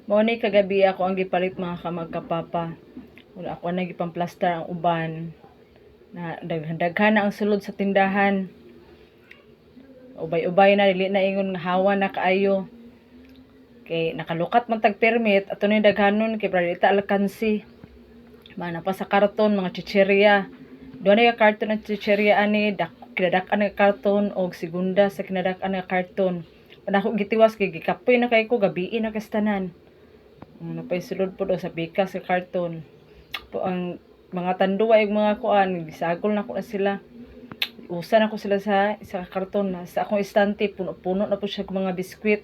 Mao ni kagabi ako ang gipalit mga kamagkapapa. Wala ako na gipang-plaster ang uban. Na daghan na ang sulod sa tindahan. Ubay-ubay na dili na ingon nga hawa na kaayo. Kay nakalukat man tag permit ato ni daghanon kay para dita alkansi. Mana pa sa karton mga chichirya. Doon na karton ng chichirya ani kinadak-an nga karton og segunda sa kinadak-an nga karton. Kada ako gitiwas kay gikapoy na kay ko gabi na kastanan. Napay sulod po sa bikas sa karton. Po ang mga tanduwa yung mga kuan, gisagol na ko na sila. Usan ako sila sa isa ka karton na sa akong istante puno-puno na po siya mga biskwit.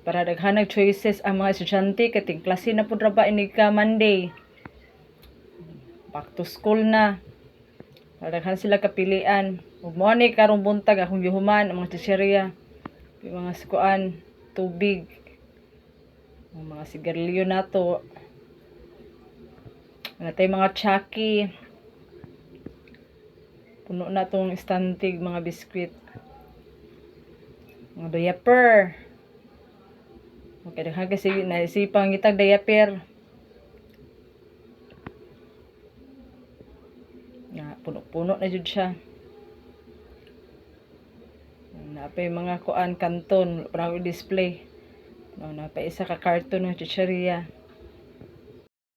Para daghanag choices ang mga estudyante kating klase na po ba ini ka Monday. Back to school na. Para daghan sila kapilian. Ug mo ni karong buntag akong gihuman ang mga chichirya. Yung mga kuan, tubig. Ang mga sigarilyo nato. Natay mga Chucky. Puno na tong istantig mga biskwit. Mga diaper. Okay, daghan kasi naisipang ngitag diaper. Na puno-puno na jud siya. Napay mga kuan kanton para display. Napay isa ka karton ng chichirya.